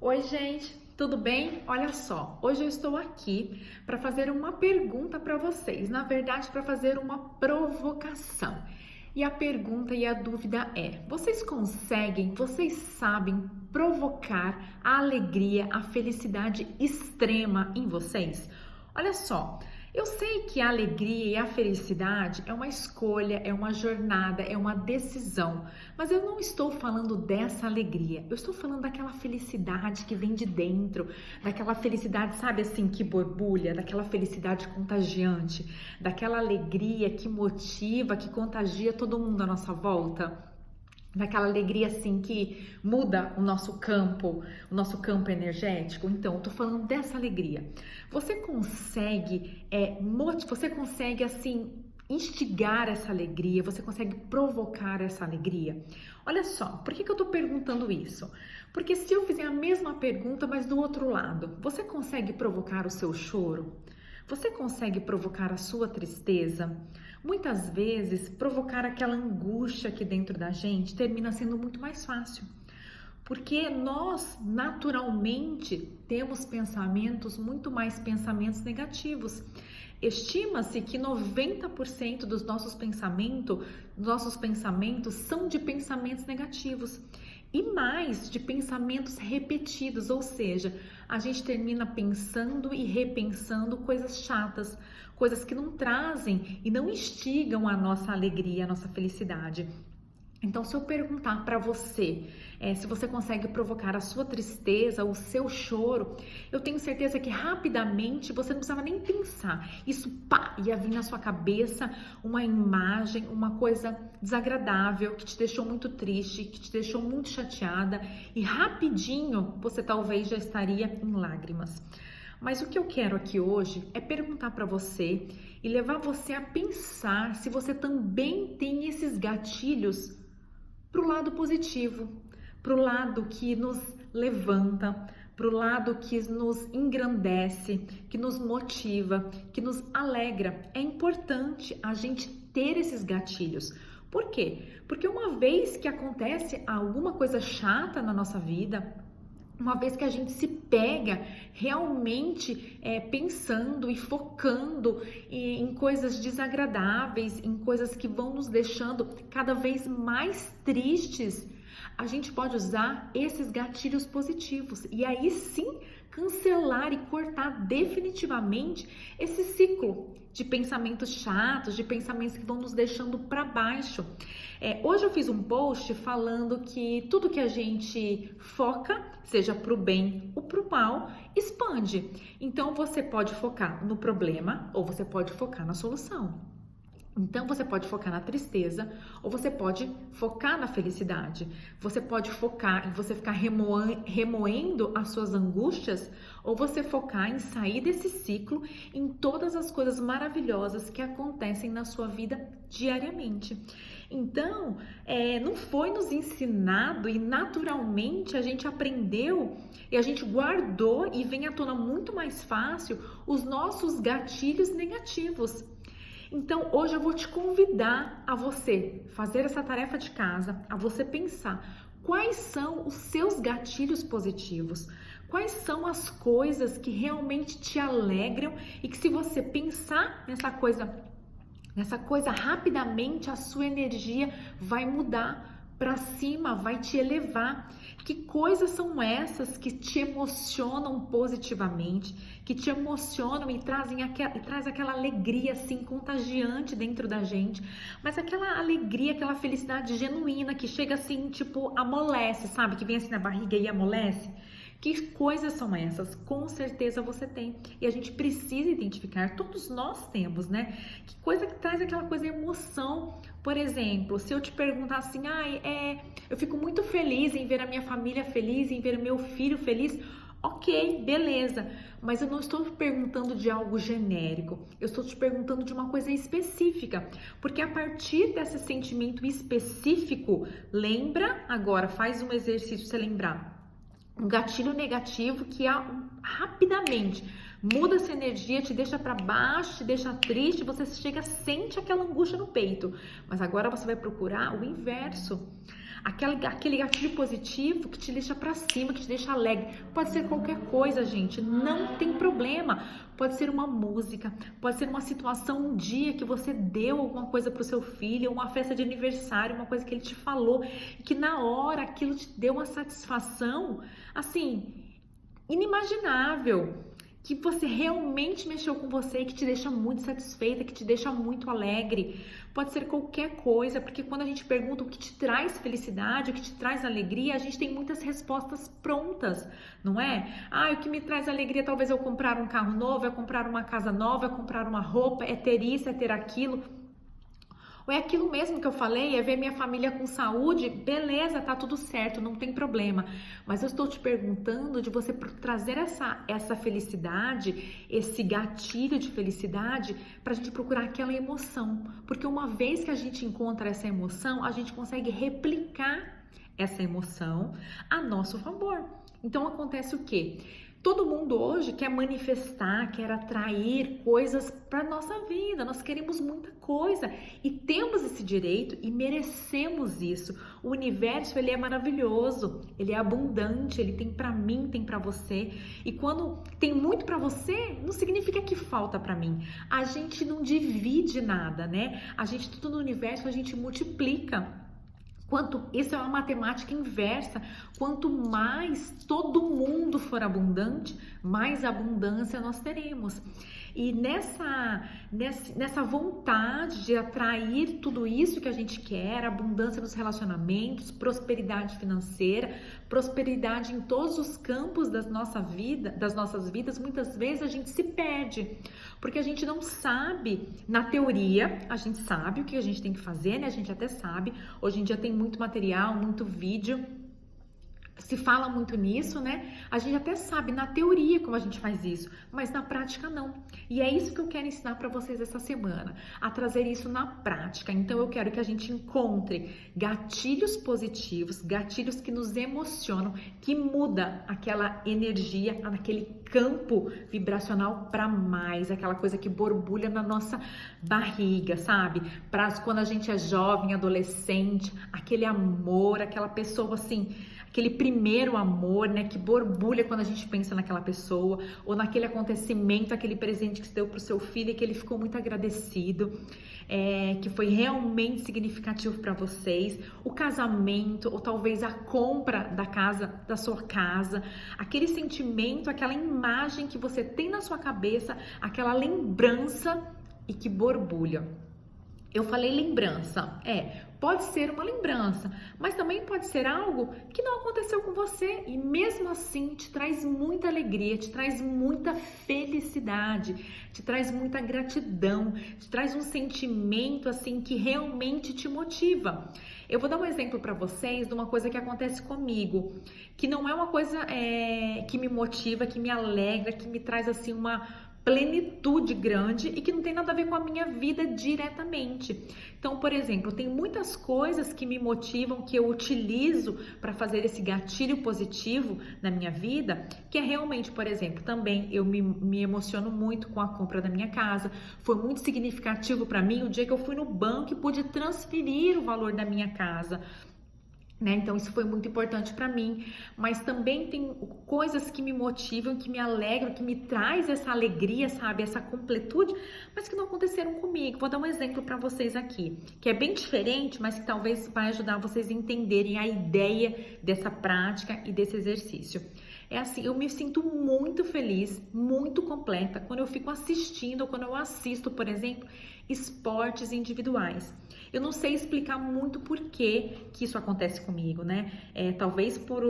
Oi, gente, tudo bem? Olha só, hoje eu estou aqui para fazer uma pergunta para vocês, na verdade, para fazer uma provocação. E a pergunta e a dúvida é: vocês sabem provocar a alegria, a felicidade extrema em vocês? Olha só, eu sei que a alegria e a felicidade é uma escolha, é uma jornada, é uma decisão, mas eu não estou falando dessa alegria, eu estou falando daquela felicidade que vem de dentro, daquela felicidade, sabe assim, que borbulha, daquela felicidade contagiante, daquela alegria que motiva, que contagia todo mundo à nossa volta. Daquela alegria assim que muda o nosso campo energético. Então, eu tô falando dessa alegria. Você consegue assim instigar essa alegria, você consegue provocar essa alegria. Olha só, por que eu tô perguntando isso? Porque se eu fizer a mesma pergunta, mas do outro lado, você consegue provocar o seu choro? Você consegue provocar a sua tristeza? Muitas vezes, provocar aquela angústia aqui dentro da gente termina sendo muito mais fácil. Porque nós, naturalmente, temos muito mais pensamentos negativos. Estima-se que 90% dos nossos pensamentos são de pensamentos negativos e mais de pensamentos repetidos, ou seja, a gente termina pensando e repensando coisas chatas, coisas que não trazem e não instigam a nossa alegria, a nossa felicidade. Então, se eu perguntar para você se você consegue provocar a sua tristeza, o seu choro, eu tenho certeza que rapidamente você não precisava nem pensar. Isso ia vir na sua cabeça uma imagem, uma coisa desagradável que te deixou muito triste, que te deixou muito chateada e rapidinho você talvez já estaria em lágrimas. Mas o que eu quero aqui hoje é perguntar para você e levar você a pensar se você também tem esses gatilhos para o lado positivo, para o lado que nos levanta, para o lado que nos engrandece, que nos motiva, que nos alegra. É importante a gente ter esses gatilhos. Por quê? Porque uma vez que acontece alguma coisa chata na nossa vida, uma vez que a gente se pega realmente pensando e focando em coisas desagradáveis, em coisas que vão nos deixando cada vez mais tristes, a gente pode usar esses gatilhos positivos e aí sim cancelar e cortar definitivamente esse ciclo de pensamentos chatos, de pensamentos que vão nos deixando para baixo. Hoje eu fiz um post falando que tudo que a gente foca, seja para o bem ou para o mal, expande. Então você pode focar no problema ou você pode focar na solução. Então você pode focar na tristeza ou você pode focar na felicidade. Você pode focar em você ficar remoendo as suas angústias ou você focar em sair desse ciclo em todas as coisas maravilhosas que acontecem na sua vida diariamente. Então, não foi nos ensinado e naturalmente a gente aprendeu e a gente guardou e vem à tona muito mais fácil os nossos gatilhos negativos. Então, hoje eu vou te convidar a você fazer essa tarefa de casa, a você pensar quais são os seus gatilhos positivos, quais são as coisas que realmente te alegram e que se você pensar nessa coisa rapidamente, a sua energia vai mudar para cima, vai te elevar. Que coisas são essas que te emocionam positivamente, que te emocionam e traz aquela alegria assim contagiante dentro da gente, mas aquela alegria, aquela felicidade genuína que chega assim, tipo, amolece, sabe? Que vem assim na barriga e amolece. Que coisas são essas? Com certeza você tem. E a gente precisa identificar, todos nós temos, né? Que coisa que traz aquela coisa emoção. Por exemplo, se eu te perguntar assim, eu fico muito feliz em ver a minha família feliz, em ver o meu filho feliz. Ok, beleza, mas eu não estou te perguntando de algo genérico, eu estou te perguntando de uma coisa específica, porque a partir desse sentimento específico, lembra agora, faz um exercício pra você lembrar. Um gatilho negativo que rapidamente muda essa energia, te deixa para baixo, te deixa triste, sente aquela angústia no peito. Mas agora você vai procurar o inverso. aquele gatilho positivo que te deixa pra cima, que te deixa alegre. Pode ser qualquer coisa, gente, não tem problema. Pode ser uma música, pode ser uma situação, um dia que você deu alguma coisa pro seu filho, uma festa de aniversário, uma coisa que ele te falou, e que na hora aquilo te deu uma satisfação, assim, inimaginável, que você realmente mexeu com você e que te deixa muito satisfeita, que te deixa muito alegre. Pode ser qualquer coisa, porque quando a gente pergunta o que te traz felicidade, o que te traz alegria, a gente tem muitas respostas prontas, não é? O que me traz alegria talvez eu comprar um carro novo, é comprar uma casa nova, é comprar uma roupa, é ter isso, é ter aquilo. Ou é aquilo mesmo que eu falei, é ver minha família com saúde, beleza, tá tudo certo, não tem problema. Mas eu estou te perguntando de você trazer essa felicidade, esse gatilho de felicidade, pra gente procurar aquela emoção. Porque uma vez que a gente encontra essa emoção, a gente consegue replicar essa emoção a nosso favor. Então acontece o quê? Todo mundo hoje quer manifestar, quer atrair coisas para nossa vida. Nós queremos muita coisa e temos esse direito e merecemos isso. O universo, ele é maravilhoso, ele é abundante, ele tem para mim, tem para você. E quando tem muito para você, não significa que falta para mim. A gente não divide nada, né? Tudo no universo, a gente multiplica. Isso é uma matemática inversa. Quanto mais todo mundo for abundante, mais abundância nós teremos. E nessa vontade de atrair tudo isso que a gente quer, abundância nos relacionamentos, prosperidade financeira, prosperidade em todos os campos das nossas vidas, muitas vezes a gente se perde, porque a gente não sabe, na teoria, a gente sabe o que a gente tem que fazer, né? A gente até sabe, hoje em dia tem muito material, muito vídeo, se fala muito nisso, né? A gente até sabe na teoria como a gente faz isso, mas na prática não. E é isso que eu quero ensinar para vocês essa semana, a trazer isso na prática. Então eu quero que a gente encontre gatilhos positivos, gatilhos que nos emocionam, que muda aquela energia, aquele campo vibracional para mais, aquela coisa que borbulha na nossa barriga, sabe? Para quando a gente é jovem, adolescente, aquele amor, aquela pessoa assim, aquele primeiro amor, né, que borbulha quando a gente pensa naquela pessoa, ou naquele acontecimento, aquele presente que você deu pro seu filho e que ele ficou muito agradecido, que foi realmente significativo para vocês, o casamento, ou talvez a compra da sua casa, aquele sentimento, aquela imagem que você tem na sua cabeça, aquela lembrança e que borbulha. Eu falei lembrança, pode ser uma lembrança, mas também pode ser algo que não aconteceu com você e mesmo assim te traz muita alegria, te traz muita felicidade, te traz muita gratidão, te traz um sentimento assim que realmente te motiva. Eu vou dar um exemplo para vocês de uma coisa que acontece comigo, que não é uma coisa que me motiva, que me alegra, que me traz assim uma plenitude grande e que não tem nada a ver com a minha vida diretamente. Então, por exemplo, tem muitas coisas que me motivam, que eu utilizo para fazer esse gatilho positivo na minha vida, que é realmente, por exemplo, também eu me emociono muito com a compra da minha casa. Foi muito significativo para mim o dia que eu fui no banco e pude transferir o valor da minha casa. Né? Então isso foi muito importante para mim, mas também tem coisas que me motivam, que me alegram, que me traz essa alegria, sabe, essa completude, mas que não aconteceram comigo. Vou dar um exemplo para vocês aqui, que é bem diferente, mas que talvez vai ajudar vocês a entenderem a ideia dessa prática e desse exercício. É assim, eu me sinto muito feliz, muito completa quando eu fico assistindo, ou quando eu assisto, por exemplo, esportes individuais. Eu não sei explicar muito por que isso acontece comigo, né? Talvez por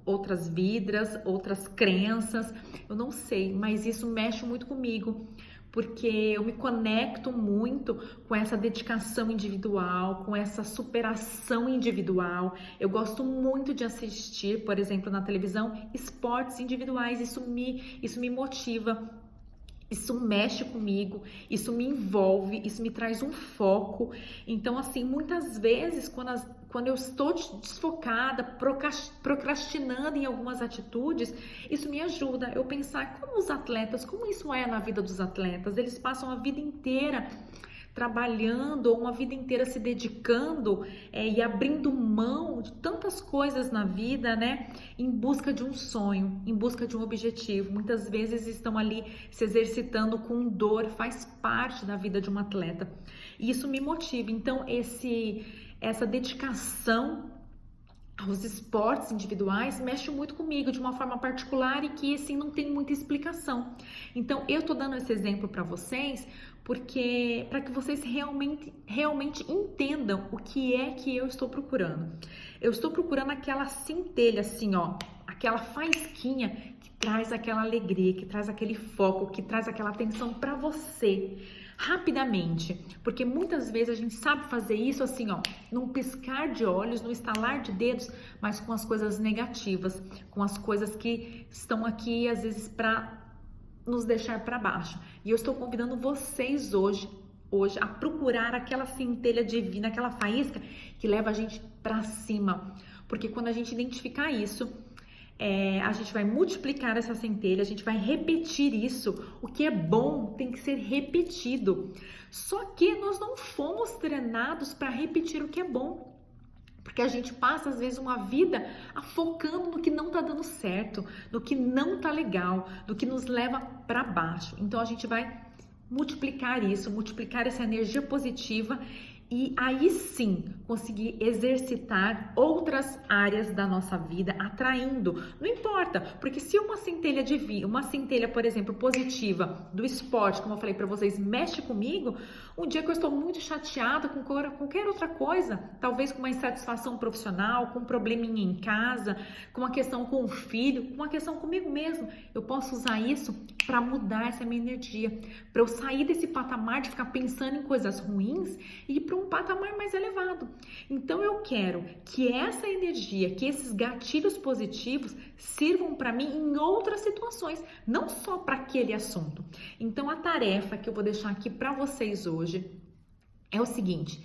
outras vidas, outras crenças, eu não sei, mas isso mexe muito comigo, porque eu me conecto muito com essa dedicação individual, com essa superação individual. Eu gosto muito de assistir, por exemplo, na televisão, esportes individuais, isso me motiva. Isso mexe comigo, isso me envolve, isso me traz um foco. Então, assim, muitas vezes, quando eu estou desfocada, procrastinando em algumas atitudes, isso me ajuda eu pensar como os atletas, como isso é na vida dos atletas. Eles passam a vida inteira trabalhando ou uma vida inteira se dedicando e abrindo mão de tantas coisas na vida, né? Em busca de um sonho, em busca de um objetivo. Muitas vezes estão ali se exercitando com dor, faz parte da vida de um atleta. E isso me motiva. Então, essa dedicação aos esportes individuais mexe muito comigo de uma forma particular e que assim não tem muita explicação. Então eu tô dando esse exemplo para vocês porque para que vocês realmente entendam o que é que eu estou procurando. Eu estou procurando aquela centelha assim, ó, aquela faísquinha que traz aquela alegria, que traz aquele foco, que traz aquela atenção para você. Rapidamente, porque muitas vezes a gente sabe fazer isso assim, ó, num piscar de olhos, no estalar de dedos, mas com as coisas negativas, com as coisas que estão aqui às vezes para nos deixar para baixo. E eu estou convidando vocês hoje a procurar aquela centelha divina, aquela faísca que leva a gente para cima, porque quando a gente identificar isso, a gente vai multiplicar essa centelha, a gente vai repetir isso. O que é bom tem que ser repetido. Só que nós não fomos treinados para repetir o que é bom. Porque a gente passa, às vezes, uma vida focando no que não tá dando certo, no que não tá legal, no que nos leva para baixo. Então, a gente vai multiplicar isso, multiplicar essa energia positiva e aí sim conseguir exercitar outras áreas da nossa vida, atraindo, não importa, porque se uma centelha uma centelha, por exemplo, positiva do esporte, como eu falei para vocês, mexe comigo, um dia que eu estou muito chateada com qualquer outra coisa, talvez com uma insatisfação profissional, com um probleminha em casa, com uma questão com o filho, com uma questão comigo mesmo, eu posso usar isso para mudar essa minha energia, para eu sair desse patamar de ficar pensando em coisas ruins e ir para um patamar mais elevado. Então eu quero que essa energia, que esses gatilhos positivos sirvam para mim em outras situações, não só para aquele assunto. Então a tarefa que eu vou deixar aqui para vocês hoje é o seguinte: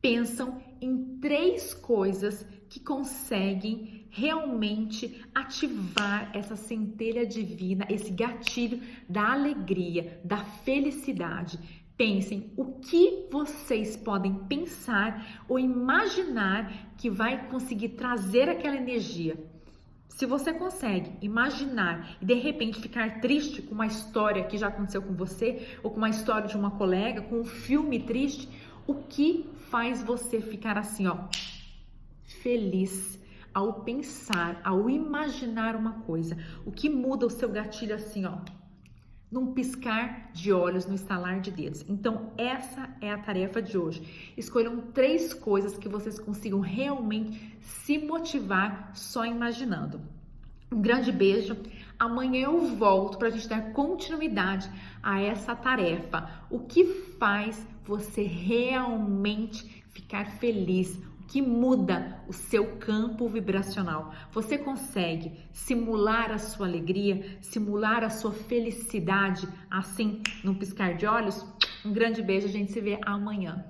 pensam em 3 coisas que conseguem realmente ativar essa centelha divina, esse gatilho da alegria, da felicidade. Pensem o que vocês podem pensar ou imaginar que vai conseguir trazer aquela energia. Se você consegue imaginar e de repente ficar triste com uma história que já aconteceu com você, ou com uma história de uma colega, com um filme triste, o que faz você ficar assim, ó, feliz ao pensar, ao imaginar uma coisa? O que muda o seu gatilho assim, ó, num piscar de olhos, no estalar de dedos? Então essa é a tarefa de hoje. Escolham 3 coisas que vocês consigam realmente se motivar só imaginando. Um grande beijo. Amanhã eu volto para a gente dar continuidade a essa tarefa. O que faz você realmente ficar feliz? O que muda o seu campo vibracional? Você consegue simular a sua alegria, simular a sua felicidade assim, num piscar de olhos? Um grande beijo, a gente se vê amanhã.